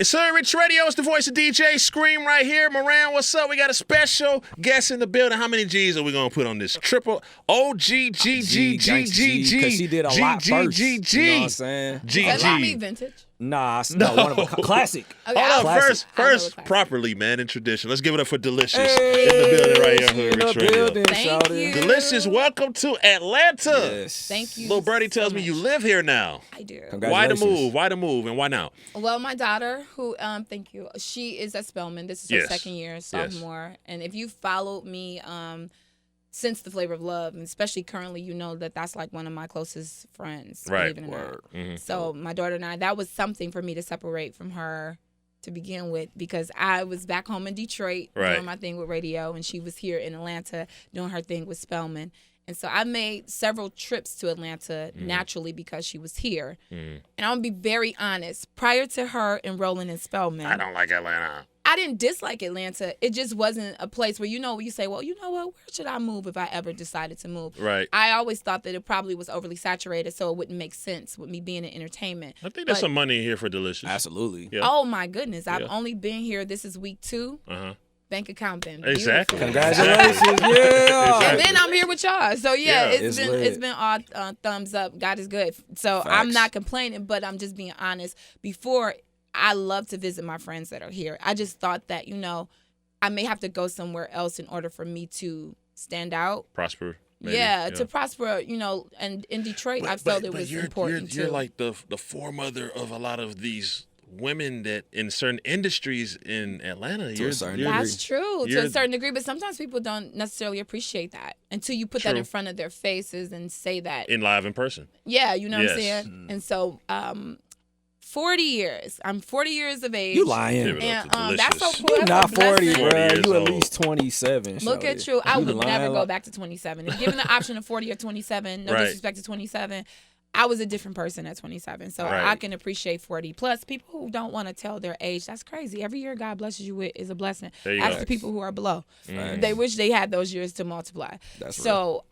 It's Hoodrich Radio. It's the voice of DJ Scream right here. Moran, what's up? We got a special guest in the building. How many G's are we going to put on this? Triple O-G-G-G-G-G-G. Because she did a lot first. You know what I'm saying? G-G. That might be vintage. Nah, no, one of a classic. Okay, Hold on, Classic. first properly, man, in tradition. Let's give it up for Deelishis in the building right here on Hoodrich Radio. Thank you. Deelishis, welcome to Atlanta. Yes. Thank you. Little Birdie tells so me you much. live here now. I do. Why the Congratulations. move? Why the move? And why now? Well, my daughter, who, thank you, she is at Spelman. This is her Yes. second year, sophomore. And if you followed me since The Flavor of Love, and especially currently, you know that that's like one of my closest friends. Right. Believe it or not. Mhm. So my daughter and I, that was something for me to separate from her to begin with, because I was back home in Detroit Right. doing my thing with radio, and she was here in Atlanta doing her thing with Spelman. And so I made several trips to Atlanta naturally because she was here. And I'm going to be very honest. Prior to her enrolling in Spelman, I don't like Atlanta. I didn't dislike Atlanta. It just wasn't a place where, you say, well, you know what, where should I move if I ever decided to move? Right. I always thought that it probably was overly saturated, so it wouldn't make sense with me being in entertainment. I think there's But- some money here for Deelishis. Absolutely. Yeah. Oh, my goodness. I've Yeah. only been here. This is week 2. Uh-huh. Bank account been Exactly. beautiful. Congratulations. Yeah. And then I'm here with y'all. So Yeah. yeah, It's lit. it's been all thumbs up. God is good. So I'm Facts. not complaining, but I'm just being honest. Before, I love to visit my friends that are here. I just thought that, I may have to go somewhere else in order for me to stand out. Prosper. Maybe. Yeah, to prosper, and in Detroit, I felt it was important You're too. like the foremother of a lot of these women that in certain industries in Atlanta. To a certain degree. That's true to You're- a certain degree, but sometimes people don't necessarily appreciate that until you put that True. in front of their faces and say that. in live in person. Yeah, you know what I'm Yes. saying? And so, 40 years. I'm 40 years of age. You lying. Give it And up to that's so Deelishis. cool. You That's not a 40, blessing. bro. 40 years You at old. least 27. Look shorty. at you. I would lying never go like- back to 27. If given the option of 40 or 27, no Right. disrespect to 27, I was a different person at 27. So Right. I can appreciate 40. Plus, people who don't want to tell their age, that's crazy. Every year God blesses you with is a blessing. There you Ask go. the people who are below. Facts. They wish they had those years to multiply. That's So,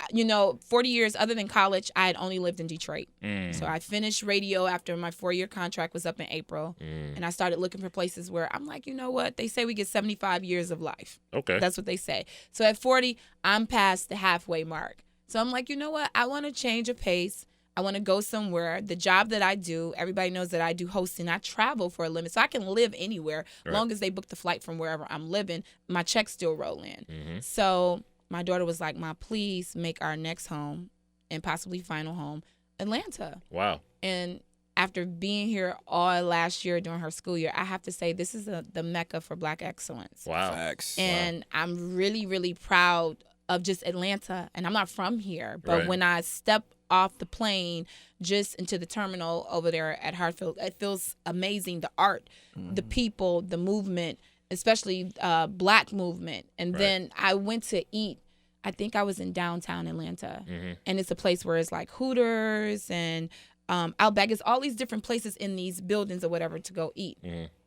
40 years other than college, I had only lived in Detroit. Mm. So I finished radio after my 4-year contract was up in April. And I started looking for places where I'm like, you know what? They say we get 75 years of life. Okay. That's what they say. So at 40, I'm past the halfway mark. So I'm like, you know what? I want to change a pace. I want to go somewhere. The job that I do, everybody knows that I do hosting. I travel for a living, so I can live anywhere. Right. Long as they book the flight from wherever I'm living, my checks still roll in. Mm-hmm. So my daughter was like, Ma, please make our next home and possibly final home Atlanta. Wow. And after being here all last year during her school year, I have to say this is the mecca for Black excellence. Wow. Facts. And I'm really, really proud of just Atlanta. And I'm not from here, but Right. when I step off the plane just into the terminal over there at Hartfield, it feels amazing. The art, the people, the movement, especially Black movement. And Right. then I went to eat. I think I was in downtown Atlanta. And it's a place where it's like Hooters and Outback. It's all these different places in these buildings or whatever to go eat.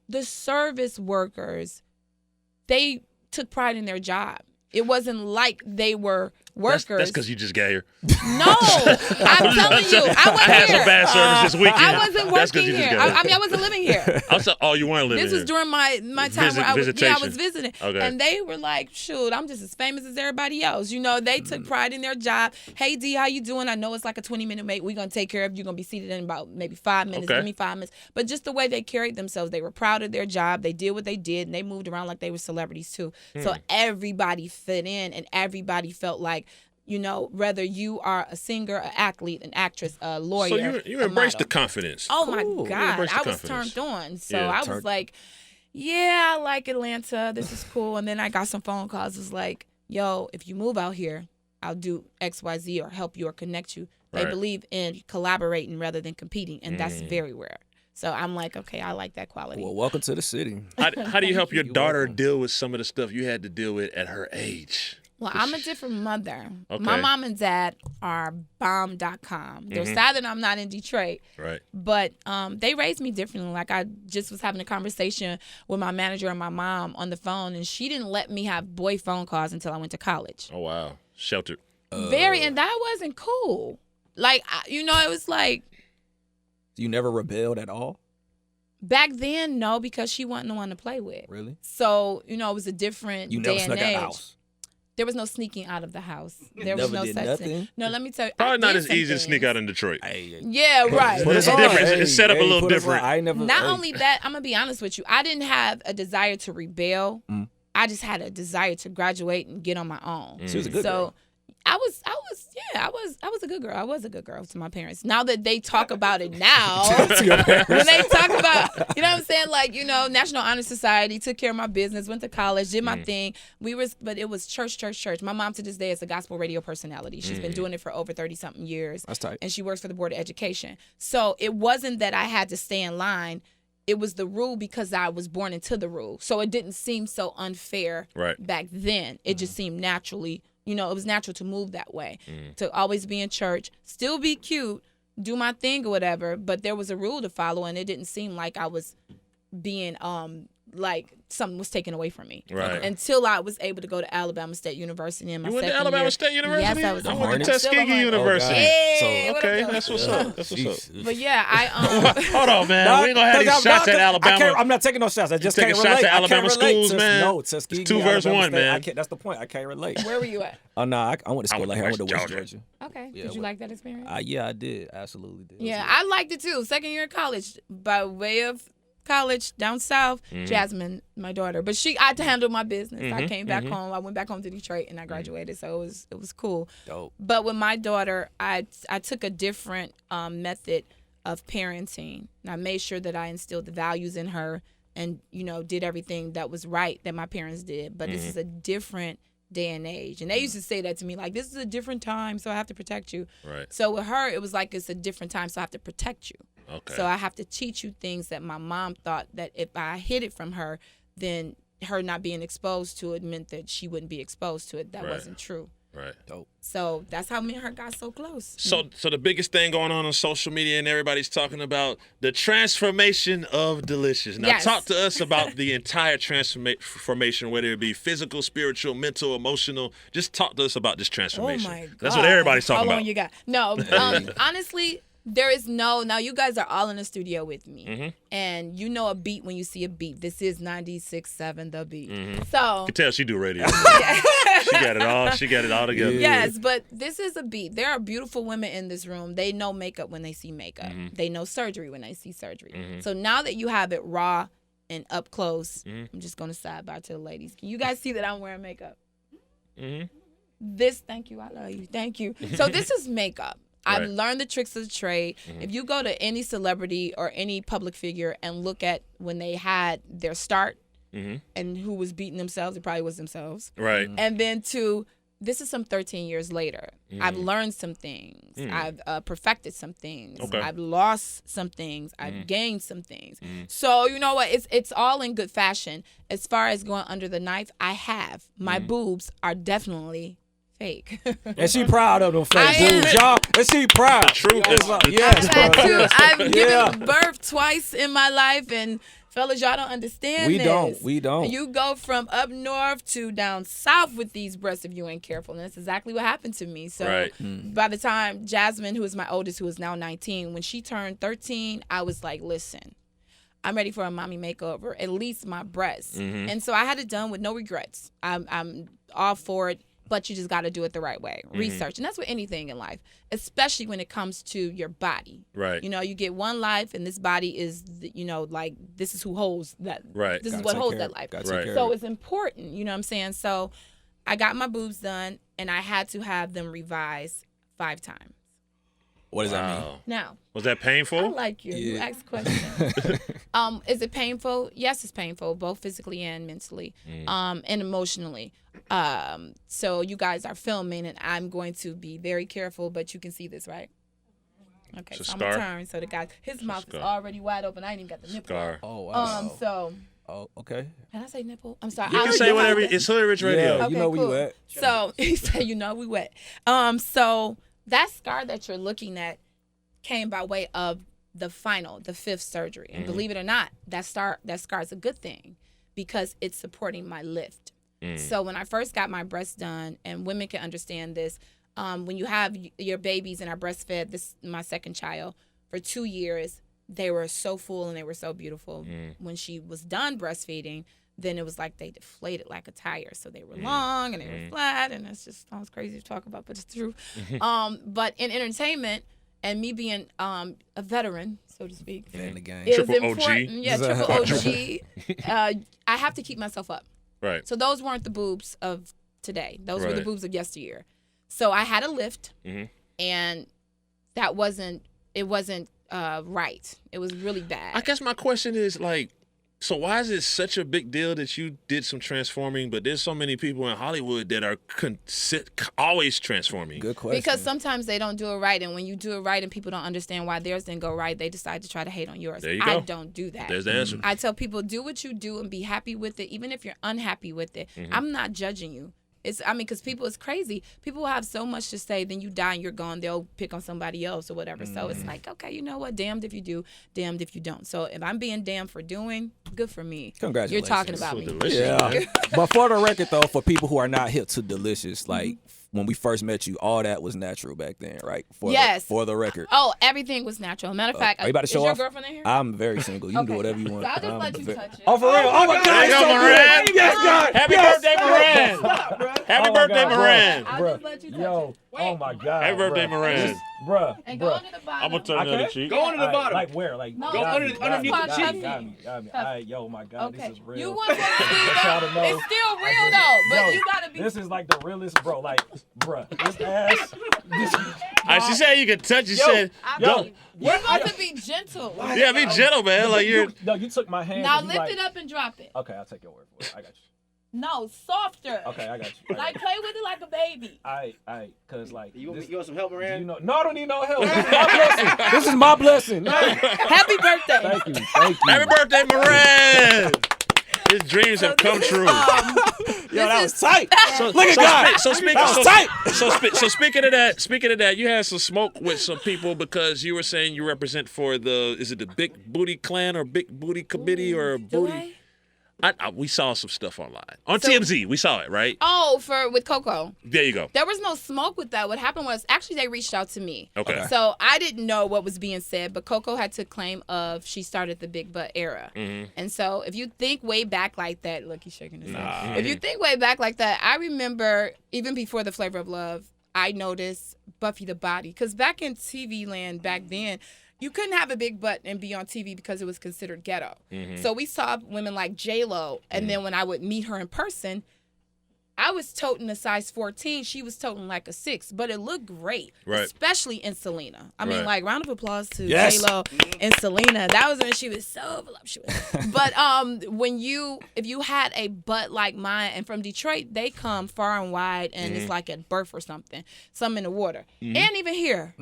The service workers, they took pride in their job. It wasn't like they were workers. That's because you just got here. No, I'm telling you, I wasn't I had here. some bad service this weekend. I wasn't That's 'cause working you just here. got here. I mean, I wasn't living here. Oh, you weren't living This was here. during my time where I was Visitation. visiting. Okay. And they were like, shoot, I'm just as famous as everybody else. They took pride in their job. Hey, D, how you doing? I know it's like a 20-minute wait. We're going to take care of you. You're going to be seated in about maybe 5 minutes. Okay. Give me 5 minutes. But just the way they carried themselves, they were proud of their job. They did what they did, and they moved around like they were celebrities too. So everybody fit in, and everybody felt like, whether you are a singer, an athlete, an actress, a lawyer. So you embrace a the model. confidence. Oh Cool. my You God, embrace the I was confidence. turned on. So Yeah. I was like, yeah, I like Atlanta. This is cool. And then I got some phone calls. It's like, yo, if you move out here, I'll do X, Y, Z or help you or connect you. They Right. believe in collaborating rather than competing, and that's very rare. So I'm like, okay, I like that quality. Well, welcome to the city. How do you help your You're daughter welcome. deal with some of the stuff you had to deal with at her age? Well, I'm a different mother. Okay. My mom and dad are bomb.com. They're sad that I'm not in Detroit. Right. But they raised me differently. Like, I just was having a conversation with my manager and my mom on the phone, and she didn't let me have boy phone calls until I went to college. Oh, wow. Sheltered. And that wasn't cool. Like, it was like, You never rebelled at all? Back then, no, because she wasn't the one to play with. Really? So, it was a different You day never and snuck age. out the house. There was no sneaking out of the house. There was Never no did such nothing? thing. No, let me tell you. Probably I not did as some easy to sneak things. out in Detroit. Yeah, right. But it's different. It's set up a little different. I never. Not only that, I'm going to be honest with you. I didn't have a desire to rebel. I just had a desire to graduate and get on my own. She was a good girl. I was a good girl. I was a good girl to my parents. Now that they talk about it now, when they talk about, you know what I'm saying? Like, National Honor Society, took care of my business, went to college, did my thing. But it was church. My mom to this day is a gospel radio personality. She's been doing it for over 30-something years. That's tight. And she works for the Board of Education. So it wasn't that I had to stay in line. It was the rule because I was born into the rule. So it didn't seem so unfair back then. It just seemed naturally, it was natural to move that way, to always be in church, still be cute, do my thing or whatever. But there was a rule to follow, and it didn't seem like I was being like something was taken away from me. Right. Until I was able to go to Alabama State University in my You went second to Alabama year. State University? Yes, I was. I went to Tuskegee University. Hey, what Okay, up, that's what's up. That's what's up. But yeah, I Hold on, man. We ain't gonna have these shots at Alabama. I'm not taking no shots. I just taking can't shots relate. at Alabama schools, man. No, Tuskegee. It's 2 versus 1, man. That's the point. I can't relate. Where were you at? Oh no, I went to school went here. I went to to West Georgia. Georgia. Okay. Yeah, Did you like that experience? Yeah, I did. Absolutely did. Yeah, I liked it too. Second year of college, by way of college down south, Jasmine, my daughter. But I had to handle my business. I came back home. I went back home to Detroit and I graduated. So it was cool. Dope. But with my daughter, I took a different method of parenting. And I made sure that I instilled the values in her and, did everything that was right that my parents did. But this is a different day and age. And they used to say that to me, like, this is a different time, so I have to protect you. Right. So with her, it was like, it's a different time, so I have to protect you. Okay. So I have to teach you things that my mom thought that if I hid it from her, then her not being exposed to it meant that she wouldn't be exposed to it. That wasn't true. Right. Dope. So that's how me and her got so close. So the biggest thing going on social media and everybody's talking about the transformation of Deelishis. Now talk to us about the entire transformation, whether it be physical, spiritual, mental, emotional. Just talk to us about this transformation. Oh my God. That's what everybody's talking How about. long you got? No, honestly, there is now you guys are all in the studio with me. And you know a beat when you see a beat. This is 96.7 The Beat. So You can tell she do radio. She got it all. She got it all together. yes, but this is a beat. There are beautiful women in this room. They know makeup when they see makeup. They know surgery when they see surgery. So now that you have it raw and up close, I'm just going to sidebar to the ladies. Can you guys see that I'm wearing makeup? Thank you. I love you. Thank you. So this is makeup. I've learned the tricks of the trade. If you go to any celebrity or any public figure and look at when they had their start and who was beating themselves, it probably was themselves. Right. And then this is some 13 years later. I've learned some things. I've perfected some things. Okay. I've lost some things. I've gained some things. So you know what? It's all in good fashion. As far as going under the knife, I have. My boobs are definitely fake. And she proud of them I fake am. boobs, y'all. And she proud. Truth is Yes, I've had bro. two. Yes. I've given birth twice in my life, and fellas, y'all don't understand We this. don't. We don't. You go from up north to down south with these breasts if you ain't careful, and that's exactly what happened to me. So by the time Jasmine, who is my oldest, who is now 19, when she turned 13, I was like, listen, I'm ready for a mommy makeover, at least my breasts. And so I had it done with no regrets. I'm all for it. But you just got to do it the right way. Research. And that's with anything in life, especially when it comes to your body. Right. You get one life, and this body is, like, this is who holds that. Right. This is what holds that life. Right. So it's important, you know what I'm saying? So I got my boobs done, and I had to have them revised 5 times. What does that mean? Now, Was that painful? I like you. You ask questions. Is it painful? Yes, it's painful, both physically and mentally, and emotionally. So you guys are filming, and I'm going to be very careful, but you can see this, right? Okay, It's a so I'm going to scar? turn so the guy, his mouth is scar. already wide open. I ain't even got the nipple. Scar. Oh, wow. So, Oh, okay. can I say nipple? I'm sorry. You can say whatever. It's Hoodrich Radio. Yeah, you know where you at. So he said, we wet. So that scar that you're looking at came by way of the 5th surgery. And believe it or not, that scar is a good thing because it's supporting my lift. So when I first got my breasts done, and women can understand this, when you have your babies and are breastfed, this my second child, for 2 years, they were so full and they were so beautiful. When she was done breastfeeding, then it was like they deflated like a tire. So they were long and they were flat, and it's just sounds crazy to talk about, but it's true. But in entertainment, and me being a veteran, so to speak, in the game. it was Triple important. OG. Yeah, triple OG. I have to keep myself up. Right. So those weren't the boobs of today. Those were the boobs of yesteryear. So I had a lift, and that wasn't right. It was really bad. I guess my question is like, so why is it such a big deal that you did some transforming, but there's so many people in Hollywood that are always transforming? Good question. Because sometimes they don't do it right, and when you do it right and people don't understand why theirs didn't go right, they decide to try to hate on yours. There you go. I don't do that. There's the answer. I tell people, do what you do and be happy with it, even if you're unhappy with it. I'm not judging you. Because people, it's crazy. People have so much to say, then you die and you're gone. They'll pick on somebody else or whatever. So it's like, okay, you know what? Damned if you do, damned if you don't. So if I'm being damned for doing, good for me. Congratulations. You're talking about me. Delicious, Yeah. But for the record, though, for people who are not hip to Deelishis, like, when we first met you, all that was natural back then, right? For the record. Oh, everything was natural. Matter of fact, are you about to show is your off? girlfriend in here? I'm very single. You can do whatever you want. So I'll just let you touch it. Oh, for real? Oh, my God. There you go, so Moran. good. Yes, God. Happy birthday, Moran. Happy birthday, Moran. I'll just let you touch it. Oh, my God. Happy birthday, Moran. Bruh. And go under the bottom. I'm going to turn the other cheek. Go under the bottom. Like where? Like No, go underneath the cheek. Got me. All right, yo, my God, Okay. this is real. You want to be Y'all to know. It's still real though, but Yo, you gotta be. This is like the realest, bro. Like, bruh, this ass. She said you could touch. She said, don't. You want to be gentle. Yeah, be gentle, man. Like you're. No, you took my hand. Now and you lift like, it up and drop it. Okay, I'll take your word for it. I got you. No, softer. Okay, I got you. Like play with it like a baby. Cause like You want some help, Moran? no, I don't need no help. This is my blessing. This is my blessing. Happy birthday. Thank you. Happy birthday, Moran. His dreams have come true. Yo, that was tight. Look at God. So speaking of that, you had some smoke with some people because you were saying you represent for is it the Big Booty Clan or Big Booty Committee or Booty? We saw some stuff online on TMZ. We saw it, right? Oh, with Coco. There you go. There was no smoke with that. What happened was actually they reached out to me. Okay. So I didn't know what was being said, but Coco had to claim she started the big butt era. And so if you think way back like that, look, he's shaking his head. If you think way back like that, I remember even before the Flavor of Love, I noticed Buffy the Body. Because back in TV land back then, you couldn't have a big butt and be on TV because it was considered ghetto. So we saw women like J-Lo, and then when I would meet her in person, I was toting a size 14. She was toting like a 6, but it looked great, especially in Selena. I mean, like, round of applause to J-Lo and Selena. That was when she was so voluptuous. But if you had a butt like mine, and from Detroit, they come far and wide, and it's like at birth or something, some in the water, and even here.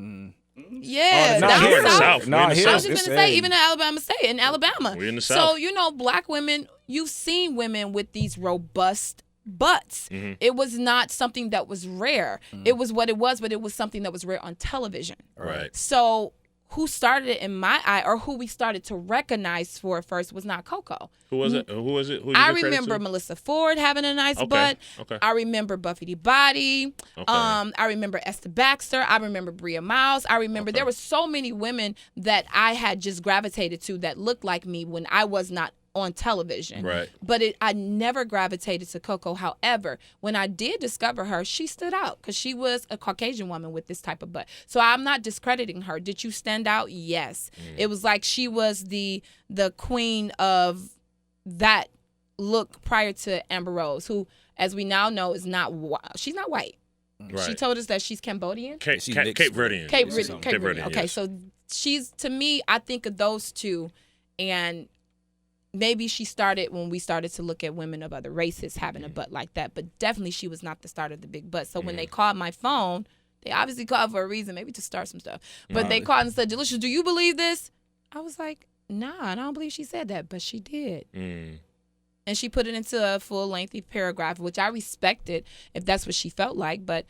Yeah, down south. No, I was just gonna say, even in Alabama. We're in the South. So black women, you've seen women with these robust butts. It was not something that was rare. It was what it was, but it was something that was rare on television. Right. So who started it in my eye, or who we started to recognize for it first, was not Coco. Who was it? Who was it? I remember Melissa Ford having a nice butt. Okay. I remember Buffy the Body. Okay. I remember Esther Baxter. I remember Bria Miles. I remember there were so many women that I had just gravitated to that looked like me when I was not on television. Right. But I never gravitated to Coco. However, when I did discover her, she stood out because she was a Caucasian woman with this type of butt. So I'm not discrediting her. Did you stand out? Yes. It was like she was the queen of that look prior to Amber Rose, who, as we now know, she's not white. Right. She told us that she's Cambodian. Cape Verdean. Cape Verdean. Okay, yes. so she's, to me, I think of those two, and maybe she started when we started to look at women of other races having a butt like that, but definitely she was not the start of the big butt. So when they called my phone, they obviously called for a reason, maybe to start some stuff. But they called and said, "Deelishis, do you believe this?" I was like, "Nah, I don't believe she said that," but she did. And she put it into a full lengthy paragraph, which I respected if that's what she felt like. But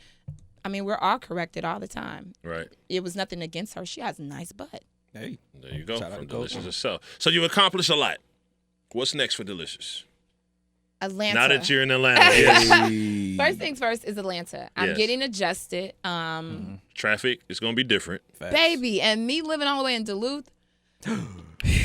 I mean, we're all corrected all the time. Right. It was nothing against her. She has a nice butt. Hey, there you go. Shout out From to Deelishis Coco. itself. So you accomplished a lot. What's next for Deelishis? Atlanta. Now that you're in Atlanta, yes. First things first is Atlanta. I'm Yes. getting adjusted. Traffic is going to be different. Baby, and me living all the way in Duluth,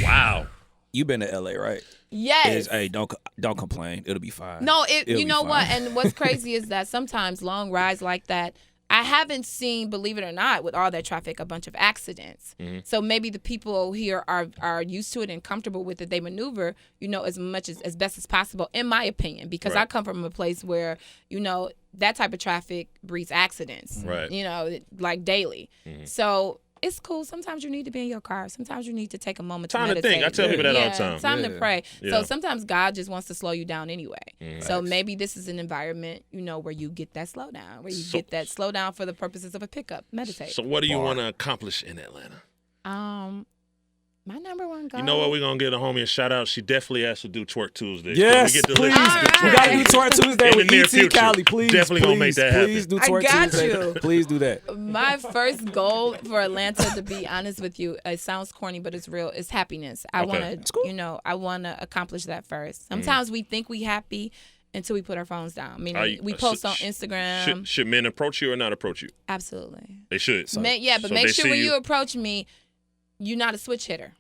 Wow. You been to LA, right? Yes. Hey, don't complain. It'll be fine. No, It'll you be know fine. what? And what's crazy is that sometimes long rides like that, I haven't seen, believe it or not, with all that traffic, a bunch of accidents. Mm-hmm. So maybe the people here are used to it and comfortable with it. They maneuver, as much as best as possible, in my opinion, because I come from a place where, that type of traffic breeds accidents, right. Like daily. Mm-hmm. So it's cool. Sometimes you need to be in your car. Sometimes you need to take a moment Time to meditate. to think. I tell people that all the time. Time to pray. Yeah. So sometimes God just wants to slow you down anyway. Mm-hmm. So maybe this is an environment, where you get that slow down, where you get that slow down for the purposes of a pickup. Meditate. So what do you want to accomplish in Atlanta? My number one goal. You know what? We're going to get a homie a shout out. She definitely has to do Twerk Tuesday. Yes, we get please. All We got to do Twerk Tuesday In the with near E.T. future. Cali. Please, Definitely gonna make that happen. Please do I Twerk got Tuesday. you. Please do that. My first goal for Atlanta, to be honest with you, it sounds corny, but it's real. It's happiness. I Okay. want to, I want to accomplish that first. Sometimes we think we happy until we put our phones down. Meaning we post on Instagram. Should men approach you or not approach you? Absolutely. They should. But So make they sure see when you- you approach me, you're not a switch hitter.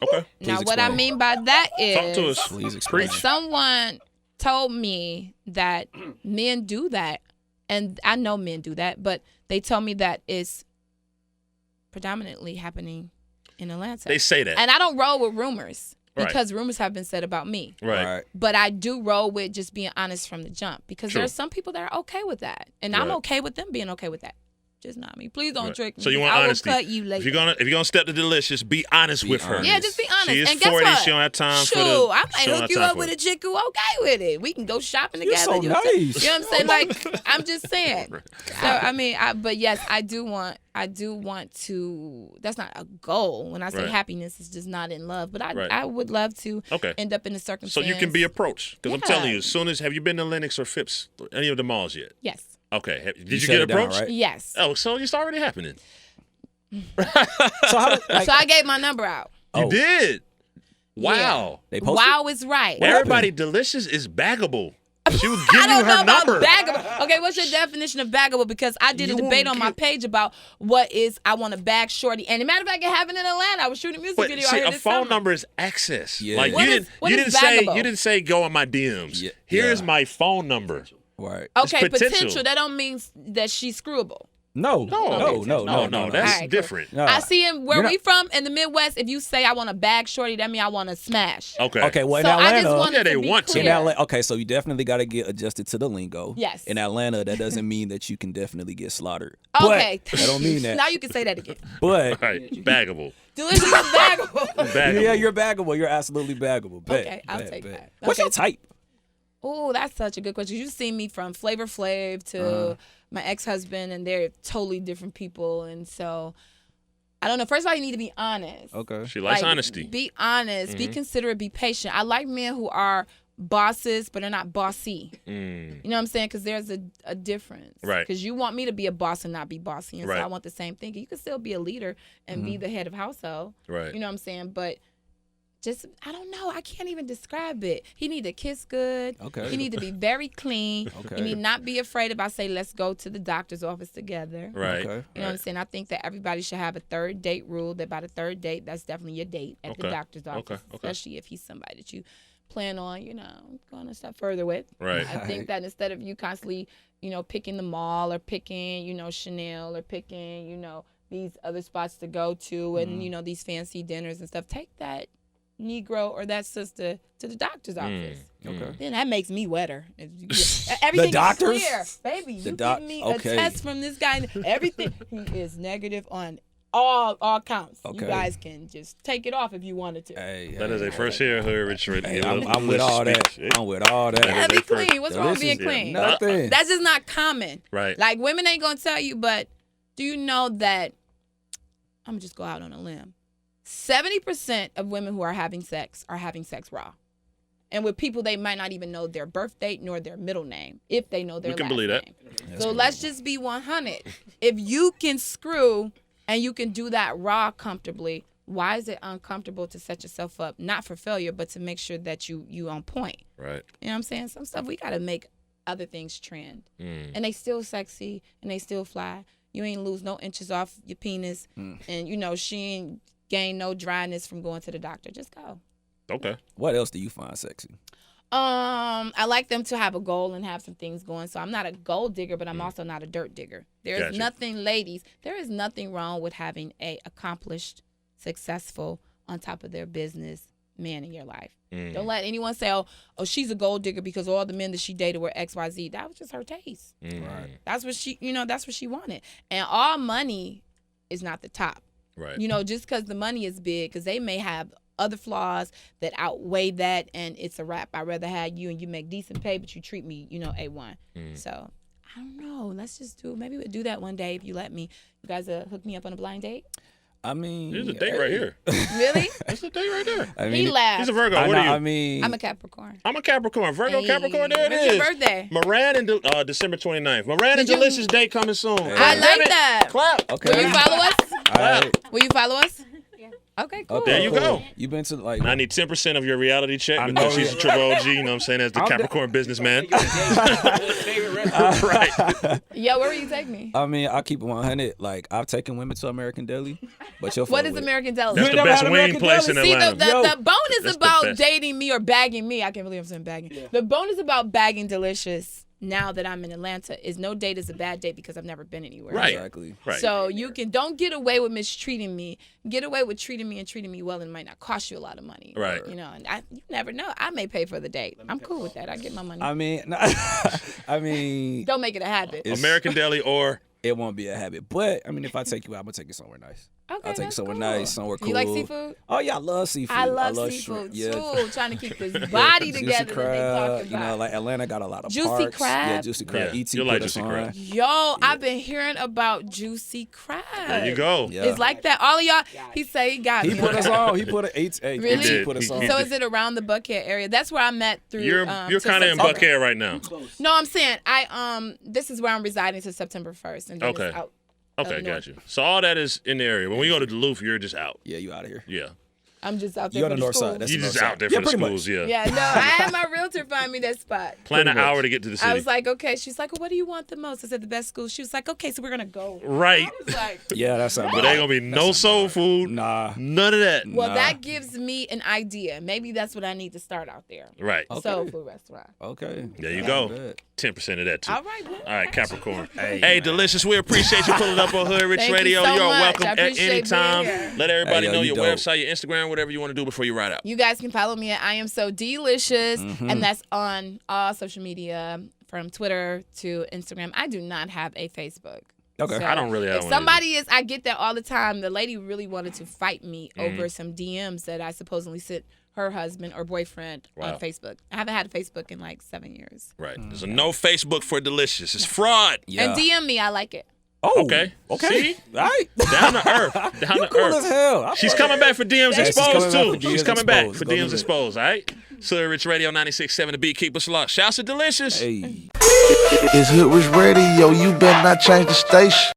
Okay. Now, Please what I explain. mean by that Talk to is us. Please explain. someone told me that men do that, and I know men do that, but they told me that it's predominantly happening in Atlanta. They say that. And I don't roll with rumors Right. because rumors have been said about me. Right. All right. But I do roll with just being honest from the jump because True. there are some people that are okay with that, and I'm Right. okay with them being okay with that. Just not me. Please don't Right. trick me. So you want I honesty. will cut you later. If you're gonna step to Deelishis, be honest with her. honest. Yeah, just be honest. She is and guess 40. what? She don't have time for the. Shoot, I she might don't hook have you time up for with it. a chick who okay with it. We can go shopping You're together. so You know what I'm saying? nice. You know what I'm saying? Like, I'm just saying. So I mean, but yes, I do want to. That's not a goal. When I say Right. happiness, it's just not in love. But Right. I would love to Okay. end up in a circumstance. So you can be approached. Because I'm Yeah. telling you, as soon as have you been to Lenox or Phipps, any of the malls yet? Yes. Okay. Did you shut get it down, approached? right? Yes. Oh, so it's already happening. So how? So I gave my number out. You did. Wow. They posted? Wow is right. Everybody Deelishis is baggable. She would give I you don't know her about number. baggable. Okay, what's your definition of baggable? Because I did a You debate won't on my get- page about what is I want to bag shorty. And a matter of fact, it happened in Atlanta. I was shooting a music But video out see, here a this phone summer. number is access. Yeah. Like What you is- didn't what you is didn't say baggable? you didn't say go on my DMs. Yeah. Here's Yeah. my phone number. Right. Okay, It's potential. potential. That don't mean that she's screwable. No. No, that's All right, cool. different. No. I see him where You're we from in the Midwest. If you say I want to bag shorty, that mean I want to smash. Okay. Okay. Well, in So I just Atlanta. wanted Yeah, they to be want to. clear. In Atlanta, okay, so you definitely got to get adjusted to the lingo. Yes. In Atlanta, that doesn't mean that you can definitely get slaughtered. Okay. But that don't mean that. Now you can say that again. But Right. Baggable. Deelishis is baggable. Baggable. yeah, you're baggable. You're absolutely baggable. Bet, Okay, I'll bet, take bet. that. What's Okay. your type? Oh, that's such a good question. You've seen me from Flavor Flav to my ex-husband, and they're totally different people. And so, I don't know. First of all, you need to be honest. Okay. She likes Like, honesty. Be honest. Be considerate. Be patient. I like men who are bosses, but they're not bossy. Mm. You know what I'm saying? Because there's a difference. Right. Because you want me to be a boss and not be bossy. And Right. so I want the same thing. You can still be a leader and be the head of household. Right. You know what I'm saying? But just, I don't know. I can't even describe it. He need to kiss good. Okay. He need to be very clean. Okay. He need not be afraid if I say, let's go to the doctor's office together. Right. Okay. You know what I'm saying? I think that everybody should have a third date rule, that by the third date, that's definitely your date at the Okay. doctor's office. Okay. Especially if he's somebody that you plan on, going a step further with. Right. I think that instead of you constantly, picking the mall or picking, Chanel or picking, these other spots to go to and, these fancy dinners and stuff, take that Negro or that sister to the doctor's office. Okay. Then that makes me wetter. Everything doctors? is clear. Baby, you doc- give me okay. a test from this guy. Everything. He is negative on all counts. Okay. You guys can just take it off if you wanted to. Hey, That is a first year Hoodrich Radio. hey, I'm with all that. I'm with all that. Yeah, be they first- clean. What's wrong with being Delicious. clean? Nothing. That's just not common. Right. Like, women ain't going to tell you, but do you know that, I'm going to just go out on a limb, 70% of women who are having sex raw. And with people they might not even know their birth date nor their middle name, if they know their We can last believe that. name. So let's just be 100. If you can screw and you can do that raw comfortably, why is it uncomfortable to set yourself up, not for failure, but to make sure that you on point? Right. You know what I'm saying? Some stuff we got to make other things trend. Mm. And they still sexy and they still fly. You ain't lose no inches off your penis. And, she ain't gain no dryness from going to the doctor, just go. Okay. What else do you find sexy? I like them to have a goal and have some things going. So I'm not a gold digger, but I'm also not a dirt digger. There is nothing, ladies, there is nothing wrong with having a accomplished, successful, on top of their business man in your life. Don't let anyone say, oh, she's a gold digger because all the men that she dated were XYZ. That was just her taste. Right. That's what she wanted. And all money is not the top. Right. Just because the money is big, because they may have other flaws that outweigh that, and it's a wrap. I'd rather have you and you make decent pay, but you treat me, A1. So I don't know. Let's just maybe we'll do that one day if you let me. You guys hook me up on a blind date? I mean, there's a date right here. Really? That's a date right there. I mean, He laughed. He's a Virgo. What are you? I mean, I'm a Capricorn. I'm a Capricorn. Virgo, Hey. Capricorn, there it When's is. your birthday? Moran and December 29th. Moran and Did you- Deelishis date coming soon. I like that. Clap. okay. Will you follow us? All right. Will you follow us? Okay, cool. There you go. You been to I need 10% of your reality check I because know, she's a triple OG, you know what I'm saying, as the Capricorn businessman. Favorite restaurant. Right. Yo, where will you take me? I mean, I'll keep it 100. Like, I've taken women to American Deli, but you'll What fuck is with it. American Deli? That's You the never best had wing American place in Deli? See, Atlanta. the Yo, bonus that's the about best. dating me or bagging me, I can't believe I'm saying bagging. Yeah. The bonus about bagging Deelishis now that I'm in Atlanta is no date is a bad date because I've never been anywhere. Right. Exactly. Right. So don't get away with mistreating me. Get away with treating me and treating me well, and it might not cost you a lot of money. Right. And you never know. I may pay for the date. I'm cool with that. I get my money. I mean, Don't make it a habit. It's- American Deli or it won't be a habit. But, I mean, if I take you out, I'm going to take you somewhere nice. Okay, I'll take you that's somewhere cool. nice, somewhere cool. You like seafood? Oh, yeah, I love seafood. I love shrimp. seafood Yeah. too. Trying to keep this body Juicy together that they crab, talk about. like Atlanta got a lot of Juicy parks. crab? Yeah, juicy crab. Yeah, ET you put like us juicy on. crab. Yo, I've been hearing about juicy crab. there you go. Yeah. It's like that. All of y'all, he say he got He me. put us on. He put it. Hey, Really? He did. put us He on. did. So is it around the Buckhead area? That's where I'm at through. You're till kind of in September. Buckhead right now. No, I'm saying this is where I'm residing till September 1st, and then Okay. it's out. Okay, north. got you. So all that is in the area. When we go to Duluth, you're just out. Yeah, you out of here. Yeah. I'm just out there You on for the north school. side. That's You the just north out side. there for the pretty schools, much. yeah. Yeah, no, I had my realtor find me that spot. Plan an Pretty much. hour to get to the city. I was like, okay. She's like, well, what do you want the most? I said, the best school. She was like, okay, so we're going to go. Right. I was like, Yeah, that's not But bad. ain't gonna be no soul food. Nah. None of that. well, Nah. that gives me an idea. Maybe that's what I need to start out there. Right. Okay. Soul food restaurant. Okay. There you Not go. bad. 10% of that too. All right. Well, All right, Capricorn. Hey, Hey, man. Deelishis, we appreciate you pulling up on Hoodrich Thank you Radio. so You're much. welcome I at appreciate any being time. here. Let everybody Hey, yo, know you your dope. website, your Instagram, whatever you want to do before you ride out. You guys can follow me at I Am So Deelishis, and that's on all social media from Twitter to Instagram. I do not have a Facebook. Okay. So I don't really have if one somebody I get that all the time. The lady really wanted to fight me over some DMs that I supposedly sent her husband or boyfriend Wow. on Facebook. I haven't had a Facebook in like 7 years. Right. There's a no Facebook for Deelishis. It's fraud. Yeah. And DM me, I like it. Oh. Okay. Okay. See? All right. Down to earth. Down You to cool earth. as hell. She's coming back for DMs Yeah, she's exposed coming back too. for She's DMs coming back exposed. for Go DMs with it. exposed. All right. Hoodrich Radio 96.7 The Beat. Keep us locked. Shouts to Deelishis. Hey. It's Hoodrich Radio, you better not change the station.